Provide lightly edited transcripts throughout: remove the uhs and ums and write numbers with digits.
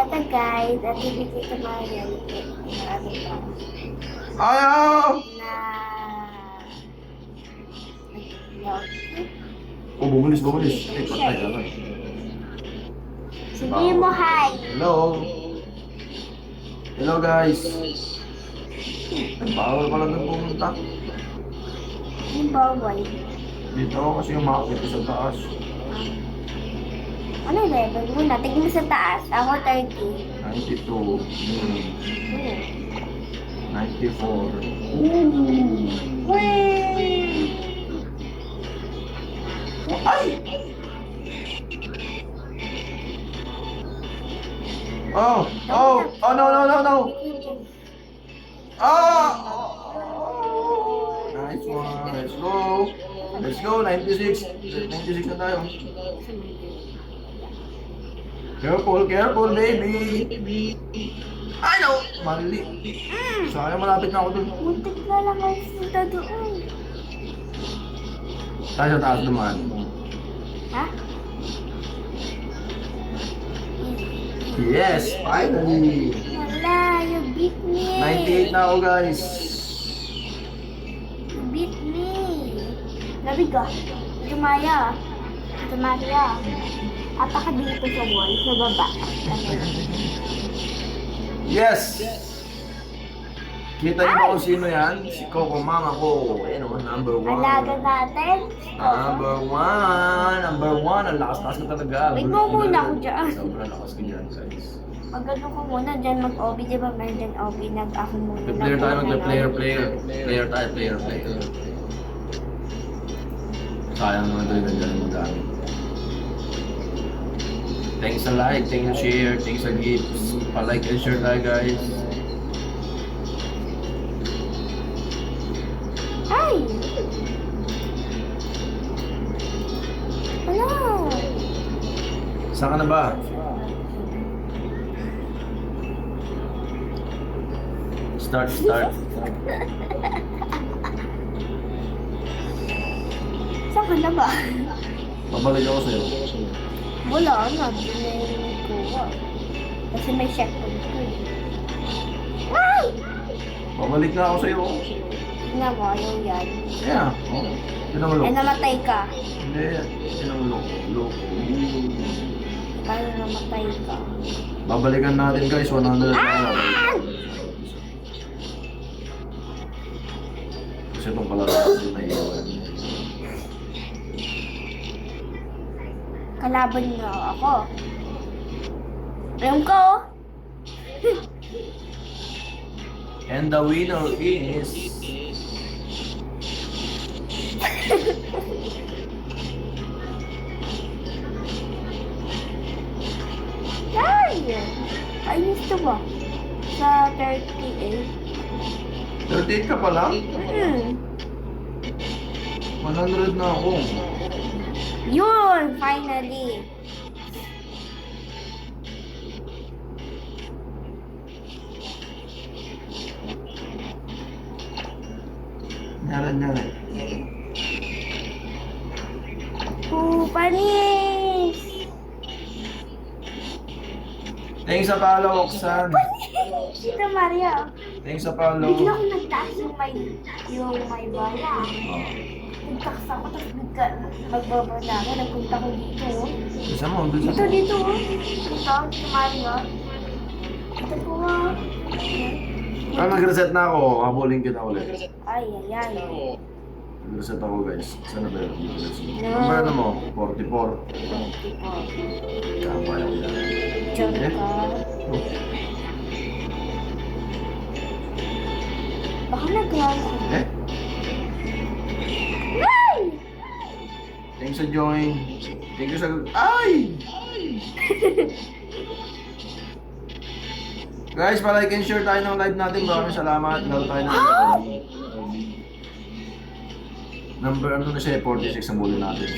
Ito guys, at ibigay ko mga yan. Ano pa? Ayaw! Oh, bumulis. Eh, patay ka lang. Sabihin mo hi. Hello. Hello guys. Bawal pala doon pumunta. Yung bawal. Dito ako kasi umakit sa taas. Ano yung level mo na? Tignan mo sa taas. Ako 30. 92. 94. Wait! Ay! Oh, no. Ah! Nice one. Let's go. 96. 96 na tayo. Careful, baby. Ay, no! Mali. Sayang, malapit na ako dun. Muntik na lang ako punta doon. Tayo sa taas naman. Ha? Yes, finally. Wala, you beat me. 98 na ako, guys. You beat me. Labig ka. Tumaya. Ataka dito sa wall, sa baba. Yes! Kita niyo ba kung sino yan? Si Coco, mama ko. Ayan naman, number 1. Alaga natin. Number one. Ang lakas-lakas ko talaga. Wait mo muna ako dyan. Sobrang lakas ko dyan, guys. Magano ko muna dyan mag-OB, di ba? Meron dyan OB, nag-ako muna. Player tayo, mag-player. Player. Sayang naman tayo nandiyan ang magamit. Thanks sa like, thanks sa share, thanks sa gifts. Pa-like and share tayo, guys. Ay! Ano? Saan ka na ba? Start. Saan ka na ba? Babalik ako sa'yo. Wala na, dinayin ko. Kasi may checkpoint ko eh. Ay! Babalik na ako sa'yo. Tingnan mo, ayaw yan. Yeah. Oh. Yun ang Ay, loko. namatay ka. Hindi. Yun ang loko. Paano namatay ka? Babalikan natin, guys. 100 na ako. Kasi itong kalalakas na iwan. Kalaban niyo ako. Ayun ko. And the winner is... Ay! Ayos to ba? Sa 38. 38 ka pa lang? 100 na ako. Yun! Finally! Nyara. Panis! Thanks sa follow, Oksan. Ito, Maria. Thanks sa follow. Biglang nagtaas yung may bala. Nagtakas ako, tapos bigla magbaba na ako. Nagpunta ko dito. Isa mo, doon Dito, sa... dito. Dito, Maria. Ito po nga. Ah, nag-reset na ako. Habulin kita ulit. Ay. Nag-reset ako, guys. Saan na ba yun? Number na mo? 44. Kaya pa yung Diyan ka. Baka nag-run ako. Eh? Ay! Thanks sa join. Thank you sa... Ay! Guys, pa-like and share tayo ng live natin. Maraming salamat. Lalo tayo ng number ano na siya, 46 ang muli natin.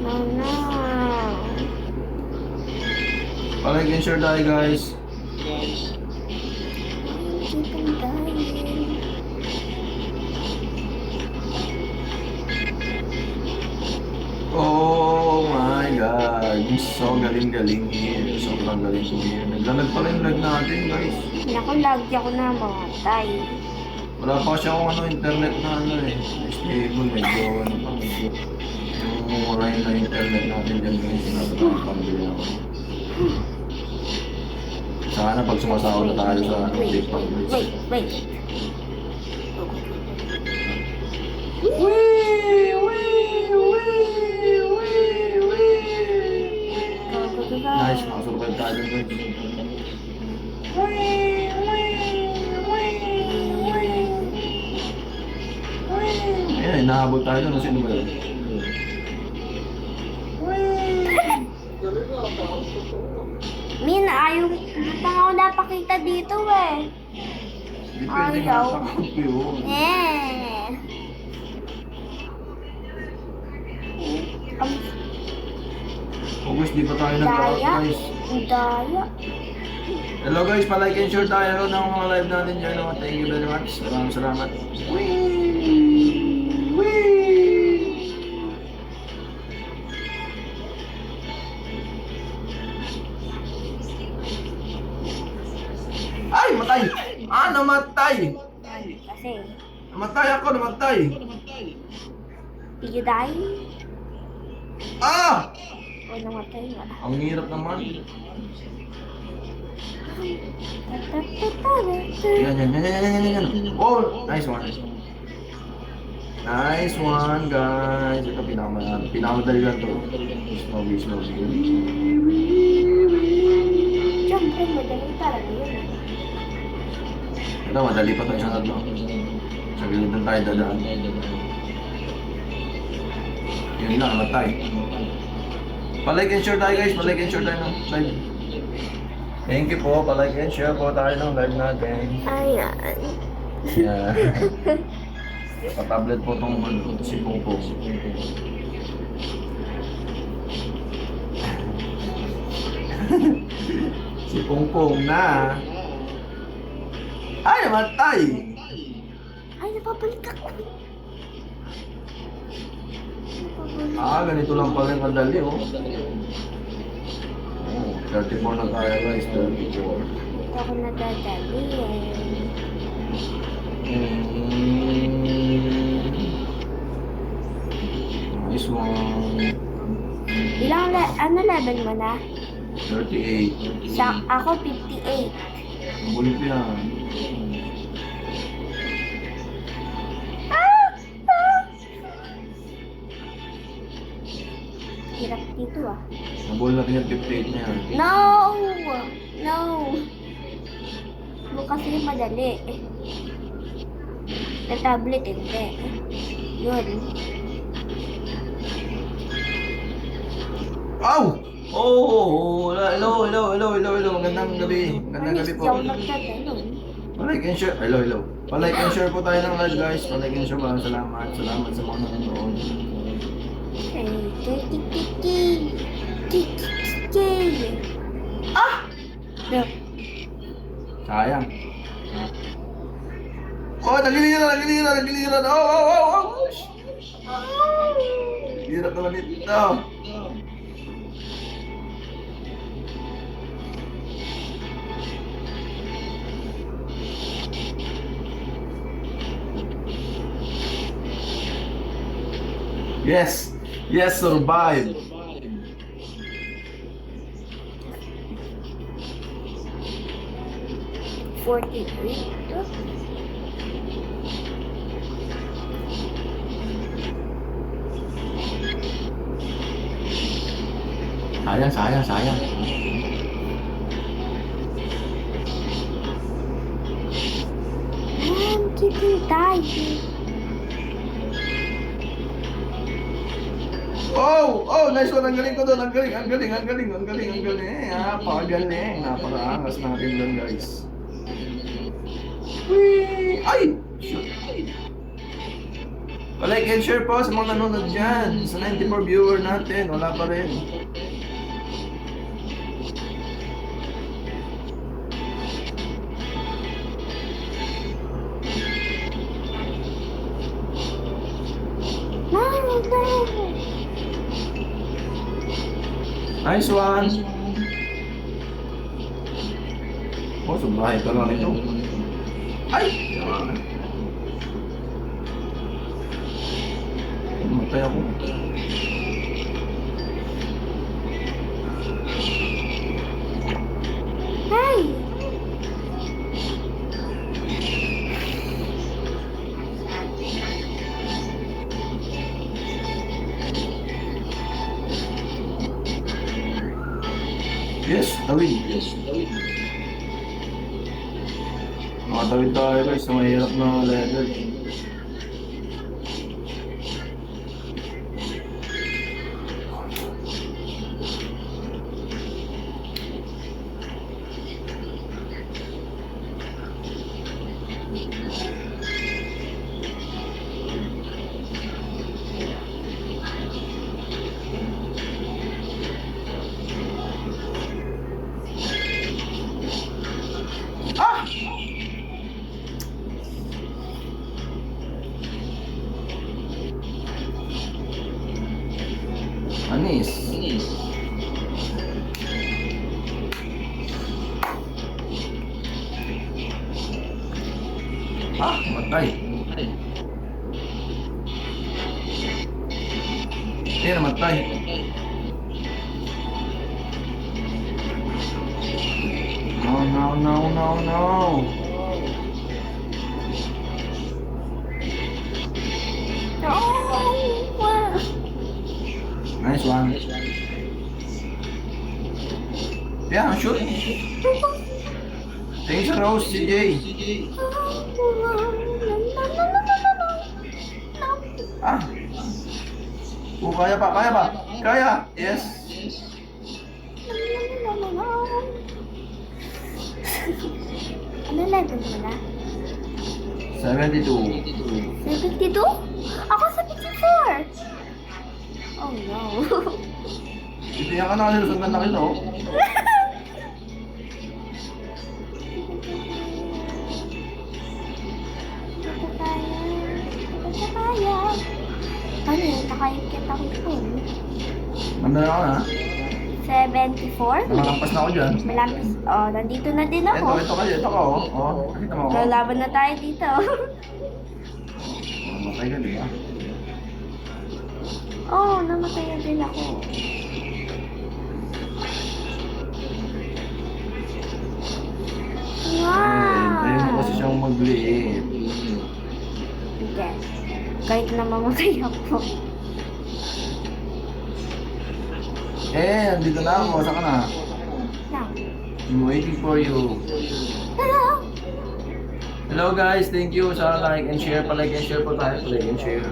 No. Pa-like and share tayo, guys. Keep on dying. guys. So galing-galing here. Sobrang galing here. Naglalag pala yung lag natin guys. Naku, lagi ako na mamatay. Wala pa kasi akong internet na stable, medyo medyo yung mura na internet natin dyan guys, pambili ako. Sana pag sumasawa na tayo sa Wait. Nice, nakasurvive tayo dyan guys. Ayan, nahabol tayo doon. Sino ba yun? Min, ayaw. Hindi ako napakita dito eh. Hindi pwede Ayaw. matakot yun. August, di pa tayo nag-out Daya. guys. Daya. Hello guys, pa-like and share tayo ng mga live natin dyan. Thank you very much. Maraming salamat. Ay, matay! Namatay! Kasi, Namatay ako, namatay! did you die? O namatay nga. Ang hirap naman. Yan. Oh, nice one. Nice one, guys. Ito pinakamadali lang to. Slowly. Siyempre, madali talaga yun. Ito, madali pa to isang tatlo. Sa gilid ng tayo dadaan. Yun lang, namatay. Pa-like and share tayo guys, pa-like and share tayo ng live. Thank you po, pa-like and share po tayo ng live natin. Ayan. Yeah. Pa-tablet po itong si Pungpong. Si Pungpong na. Ay, namatay! Ay, napabalik ako. Ganito lang pala yung kadali, oh. 34 na tayo guys, 34. Hindi ako nadadali eh. Nice one. Ano level mo na? 38. Ako 58. Ang bulit yan. Hirap dito ah. Nabul natin yung 58 na yan. No! Kasi madali. Sa tablet hindi. Yun. Ow! Oh! Hello. Magandang gabi. Magandang gabi po. Hindi ako nagtatanong. Pa-like and share. Hello. Pa-like and share po tayo ng live guys. Pa-like and share po. Salamat sa mga nanonood. Look. Sayang. Oh, nagiliran. Oh. Hirap naman ito. Yes, survive. Sayang. Keep dying. Oh, nice one. Ang galing ko doon. Ang galing. Napakagaling. Napakaangas natin doon, guys. Whee! Ay! Shoot. Pa-like and share po sa mga nanonood dyan. Sa 94 viewer natin. Wala pa rin. Nice one. Oh, sobrahin ka lang ito. Ay! Yaman. Matay ako. Ay! Yes, tawid. Makatawid tayo guys sa mahirap na level. Ah! Anis. Ah, matay. Yan, matay. No. Oh! Nice one. Yeah, sure. Thanks, Rose, CJ. Ah. Oh, kaya pa. Kaya. Yes. Ano level mo na? 72. 72? Ako 74! Oh no. Itiyan ka na kasi sundan na kita, oh. Kaya. Ano yun? Nakayikit ako yun. Nandun ako na. 74? Nakakampas na ako dyan. Malapis. Oh, nandito na din ako. Ito ka, oh. Oh, nakita mo ako. Lalaban na tayo dito. Oh, matay ka, di ba? Oh, namatay na din ako. Tayo mo Wow! kasi siyang mag-liit. Hindi. Kahit na mamatay ako. Andito na ako. Saan ka na? Now. I'm waiting for you. Hello! Hello guys, thank you sa like and share. Pa-like and share po tayo. Pa-like and share.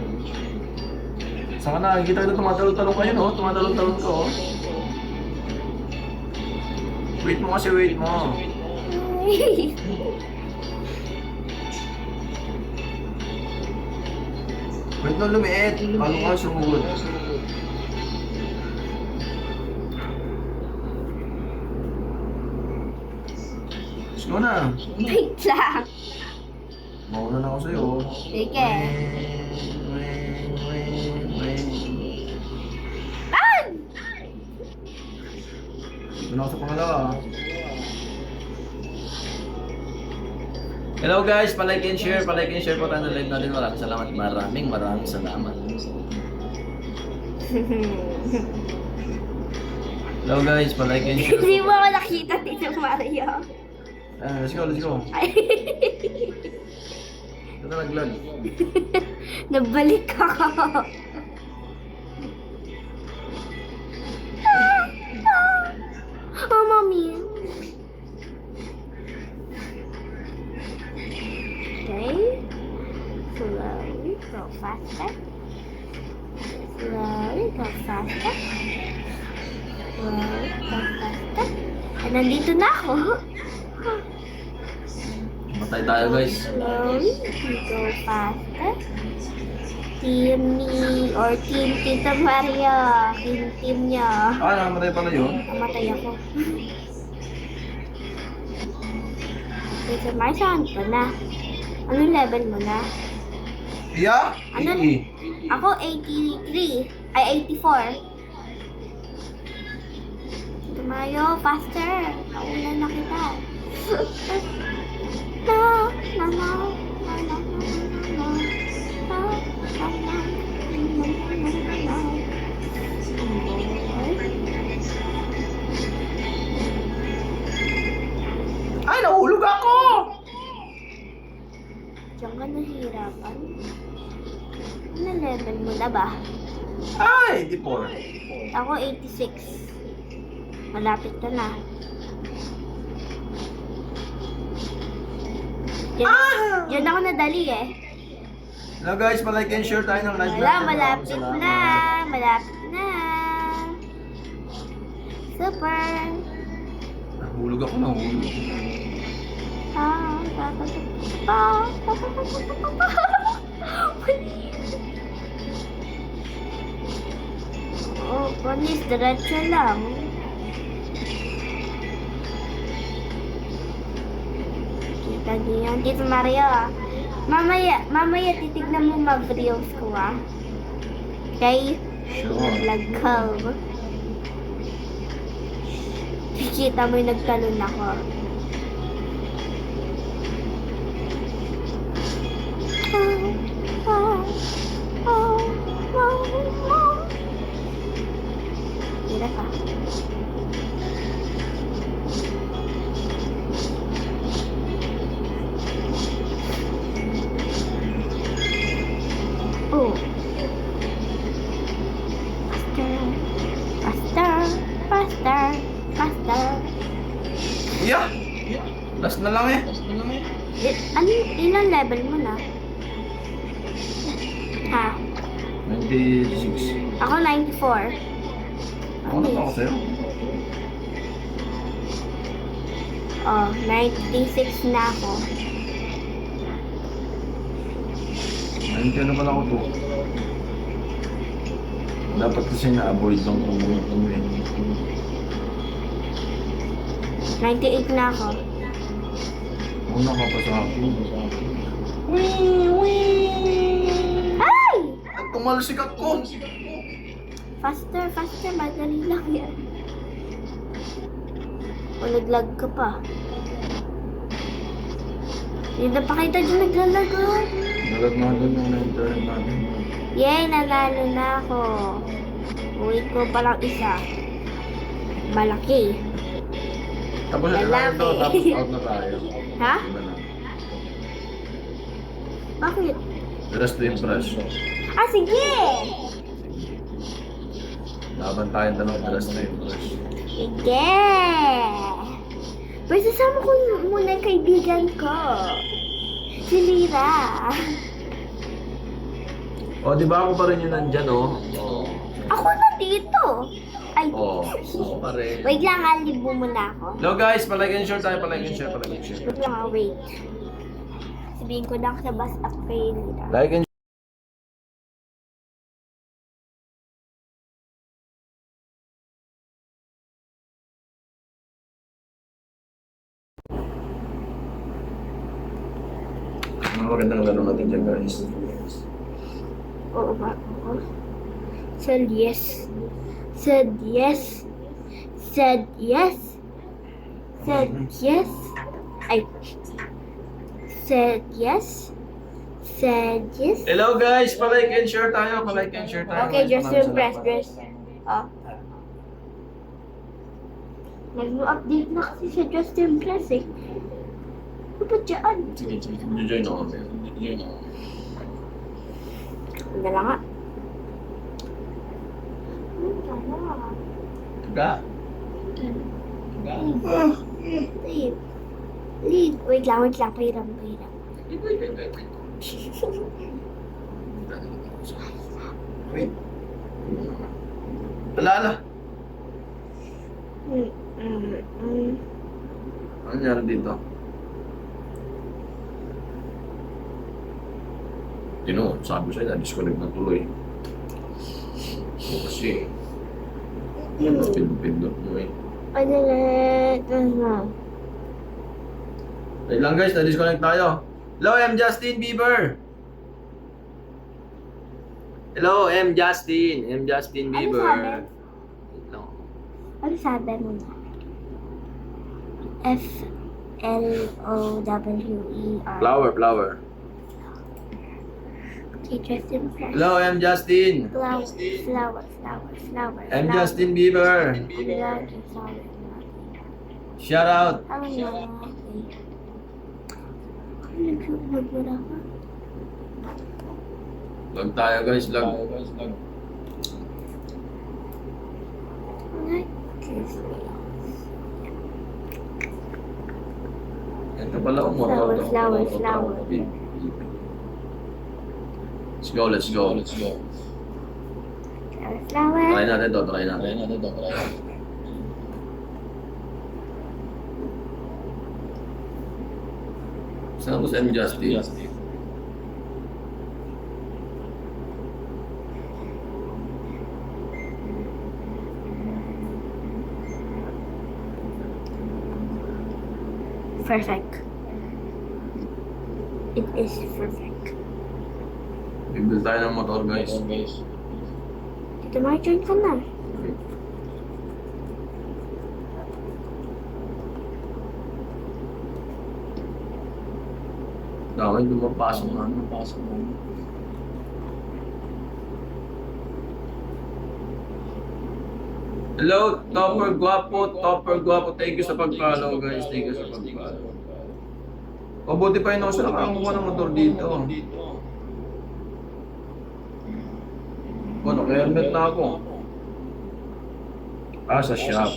Saan ka na? Kita ko tumatalon-talon kayo, no? Tumatalon-talon ko, oh. Wait mo kasi, wait mo. Wait na lumiit. Paano ka sumugod? Let's go na. Wait lang. Mauna na ako sa'yo. Sige. Wait. Ah! Ito na ako sa pangalawa. Hello guys, pa-like and share po tayo ng live natin. Maraming salamat. Hello guys, pa-like and share. Hindi mo ako nakita dito, Mario. Let's go. Ay, Ito na nag-vlog. nabalik ako. Oh, mommy. Okay. Slowly go faster. Nandito na ako. Matay tayo guys. Slowly go faster. Team ni, or team Tita Maria. Team niya. Namatay pala yun. Namatay ako. Tita Maria, saan ka na? Anong level mo na? Yeah? Ano? Ako 83. Ay, 84. Mayo, faster. Nauna na kita. No, no, no, no, no, no, no, no, no, no. Ay, nahulog ako! Diyan ka nahihirapan. Ano level mo na ba? Ay, di po. Ako 86. Malapit ka na. Diyan ako nadali eh. Hello guys, palike and share tayo ng live Wala, natin. malapit Salamat. na. Malapit na. Super. Nahulog ako, nahulog. Oh, panis, diretso lang. Kita niyo yan. Tito Mario, ah. Mamaya titignan mo mag-reels ko, ah. Okay? Sure. Lagkaw. Kita mo yung nagtalon ako. Tira ka. Oh. Faster. Yeah! Last na lang eh. Ilang level mo na? Ha? 96. Ako 94. Ano pa ako sa'yo? Oh, 96 na ako. 90 na pala ako to. Dapat kasi na-avoid lang kung ano eh. 98 na ako. Una ka pa sa akin. Ay! At tumalsik ako! Faster. Madali lang yan. O, naglag ka pa. Hindi na pa kita dyan naglalagot. Nalag na doon yung na-internet natin. Yay, nanalo na ako. Uwi ko palang isa. Malaki. Tapos na Lalaki. ito, tapos out na tayo. Ha? Iba na. Bakit? Dress to impress. Ah, sige! Laban tayo dalawang dress to impress. Sige! Pero sasama ko muna yung kaibigan ko. Si Lira. O, di ba ako pa rin yung nandyan, oh? Oo. Ako na dito. Ay, Oo. Oo pa rin. wait lang, alibo muna ako. Hello guys, palike and share tayo, palike and share. Wait lang, wait. Sabihin ko lang sa bus up kay Lira. Like and mga magandang laro natin dyan guys. Oo ba? Oo. Said yes. Said yes. Said yes. Said yes. Ay. Said yes. Said yes. Hello guys, palike and share tayo, palike and share tayo. Okay, guys. just Maraming yung press, salamat. press. Oh. Nag-update na kasi sa Justin Press eh. Ano ba dyan? Sige, join ako. Hindi lang nga. Wala. Taga. Lead. Lead. Wait lang. Pahiram. Wait. Alala. Ano nangyari dito? Tino, sabi ko sa'yo, na-disconnect na tuloy. O kasi, pindot mo eh. Ano na? Wait lang guys, na-disconnect tayo. Hello, M. Justin Bieber! Hello, M. Justin Bieber. sabi? Wait lang. Ano sabi mo na? Flower. Flower. Okay, Justin. Hello, I'm Justin. Flower. I'm Justin Bieber. Shout out. Vlog tayo guys, vlog. Ito pala ang motor. Flower. Let's go. Try natin to. Saan ko si M. Justin? Perfect. It is perfect. Bibili tayo ng motor guys. Dito ma-join ka na. Dami lumapasok na. Hello, Topper Guapo. Thank you sa pag-follow guys. Thank you sa pag-follow. O buti pa yun ako sa nakakuha ng motor dito. O, naka-helmet na ako. Sa shop.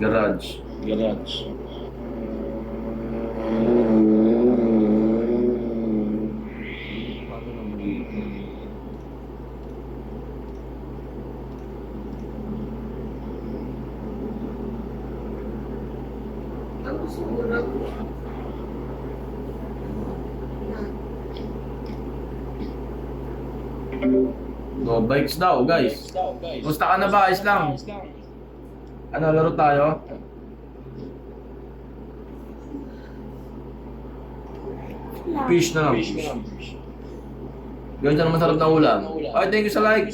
Garage. No, bikes daw, guys. Musta ka na ba? Ayos lang. Ano, laro tayo? Fish na lang. Gawin siya naman sarap na ulam. Ay, thank you sa like.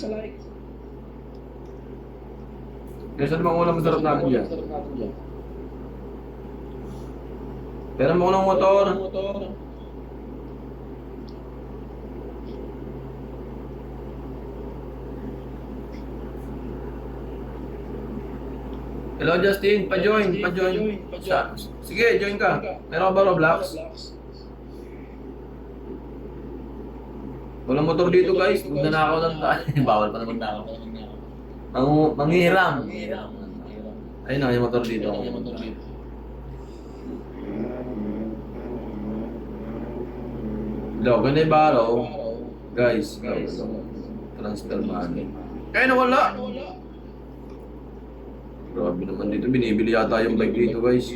Gawin siya naman ulam masarap natin dyan. Pero mo ko ng motor. Hello Justin, pa-join. Sige, join ka. Meron ka ba Roblox? Walang motor dito guys, magnanakaw lang tayo. Bawal pa naman nakaw. Manghihiram. Ayun na, yung motor dito. Hello, ganun yung baro. Guys. Transfer money. Kaya nawala. Grabe naman dito, binibili yata yung bike dito guys.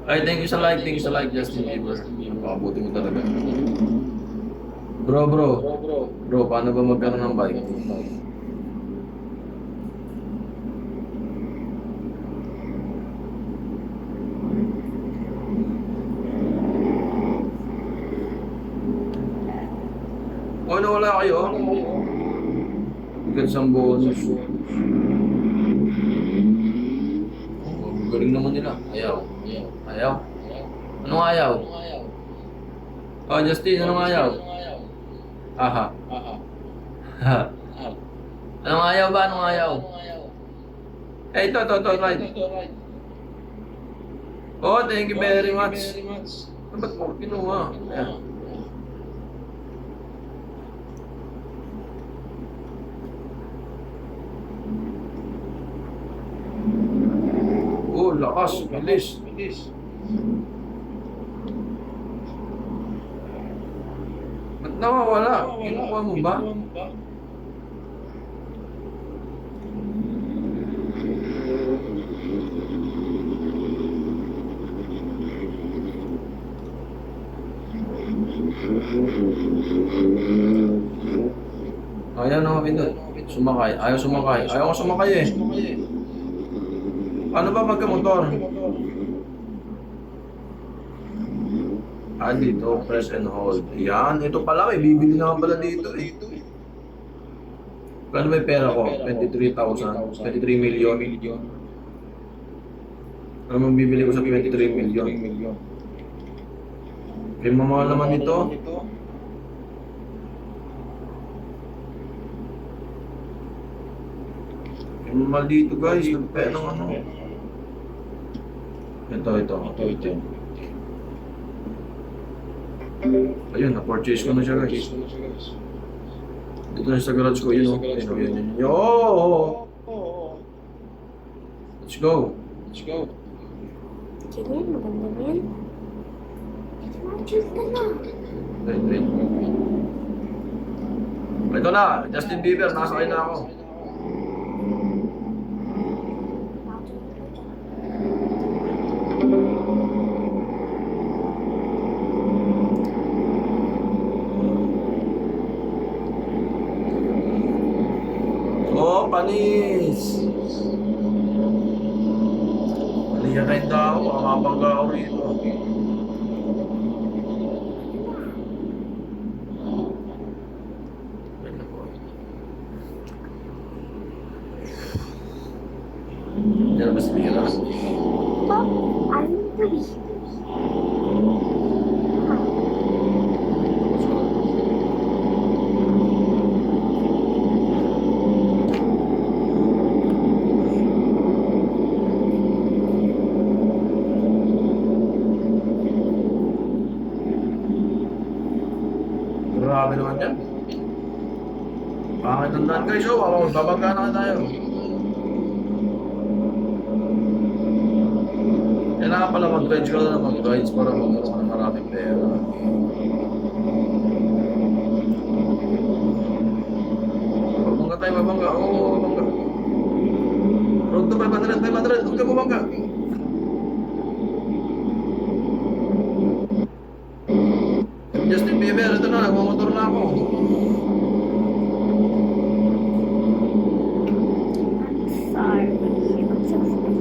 Ay, thank you sa like, Justin Bieber. Napakabuti mo talaga. Bro, paano ba magkaroon ng bike? O, nawala kayo? Bigat sa bonus. Galing naman nila. Ayaw. Anong ayaw? Oh, Justin, anong ayaw? Aha. Anong ayaw ba? Anong ayaw? Eh, ito, right. Oh, thank you very much. Ba't mo kinuha? Ayan. Oh, lakas, bilis. Ba't nawawala? Kinukuha mo ba? Ayan o, Pindot. Sumakay. Ayaw sumakay. Ayaw ko sumakay eh. Paano ba magkamotor? Dito, press and hold. Yan, ito pala, may bibili naman pala dito eh. Kano may pera ko? 23,000. 23 million. Ano mang bibili ko sa 23 million? Kaya mamahal naman ito. Kaya mamahal dito guys. Nagpaya ng ano. Ito. Ayun, na-purchase ko na siya guys. Dito na sa garage ko, yun o. Yun. Yo! Let's go. Ganyan, maganda ba yan? Choose ka na. Wait. Ito na, Justin Bieber, nasakay na ako. Oh, panis! Maliya kayo daw, makakabangga ako rito. Diyan na ba si Mira? Oh, I'm free. Grabe naman yan. Pangit ang daan guys, oh. Babangga na tayo. Kailangan pala mag-rides ka na mag-rides para magkaroon ng maraming pera. Babangga tayo, babangga. Oo, babangga. Road to 500. Huwag ka babangga. Justin Bieber, ito na, nagmamotor na ako. Sorry. I'm so sorry.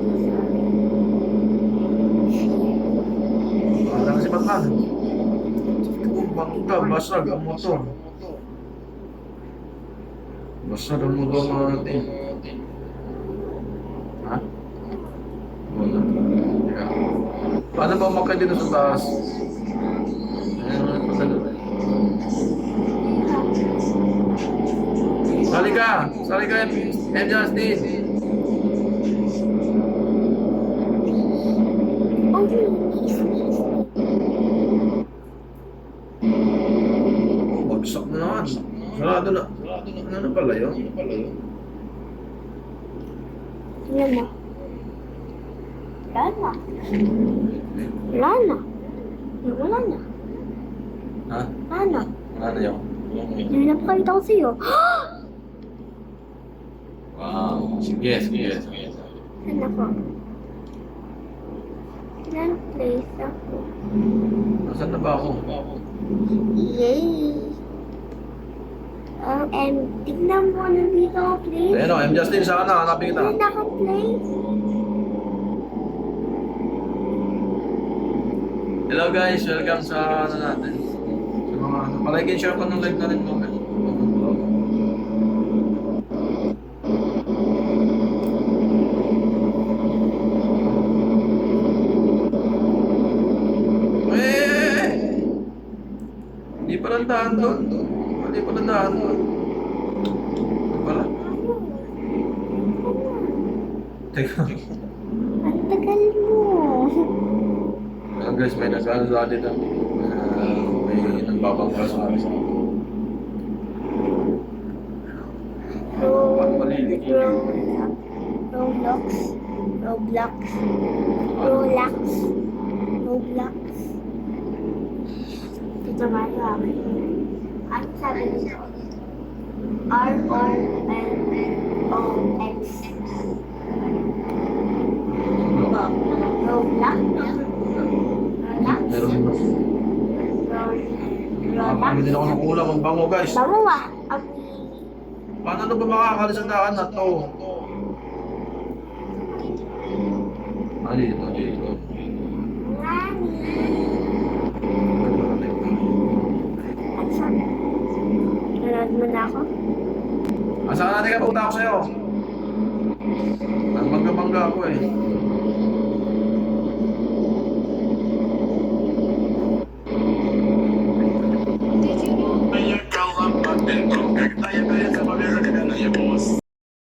Wala na si Batman. Bangga, basag ang motor. Basag ang motor natin. Ha? Wala. Teka. Paano ba umakay dito sa taas? Sali ka, M. Justin. Oh, Bagsak na naman. Sarado na. Ano na pala yun? tingnan mo. Wala na. Ha? Wala na. Wala na yun. Hindi na pakita ko sa'yo. Wow. Sige. Saan ako? Ilan place ako? Nasaan na ba ako? Yay! Tignan mo, nandito ako place. Ayun o, M. Justin, saan na? Hanapin kita. Nandito ako place. Hello guys, welcome sa ano natin. Sa mga ano. Palike and share ko ng live natin mo. Hindi pa lang daan doon. Hindi pa lang daan doon. Ito pala. Teka. Ang tagal mo. Ayan guys, may nag-ano sa atin na may nagbabangka sa akin. Roblox. Ito ba yung ano sabi nito? ROLX. Roblox? Meron na. Nakapamili din ako ng ulam, ang bango guys. Bango ah. Paano na ba makakalis ang daan na to? Dito. Nanood mo na ako? Asahan natin ka, punta ako sa'yo. Ang bangga-bangga ako eh. Моя голова, когда я перед тобой закаленная босс.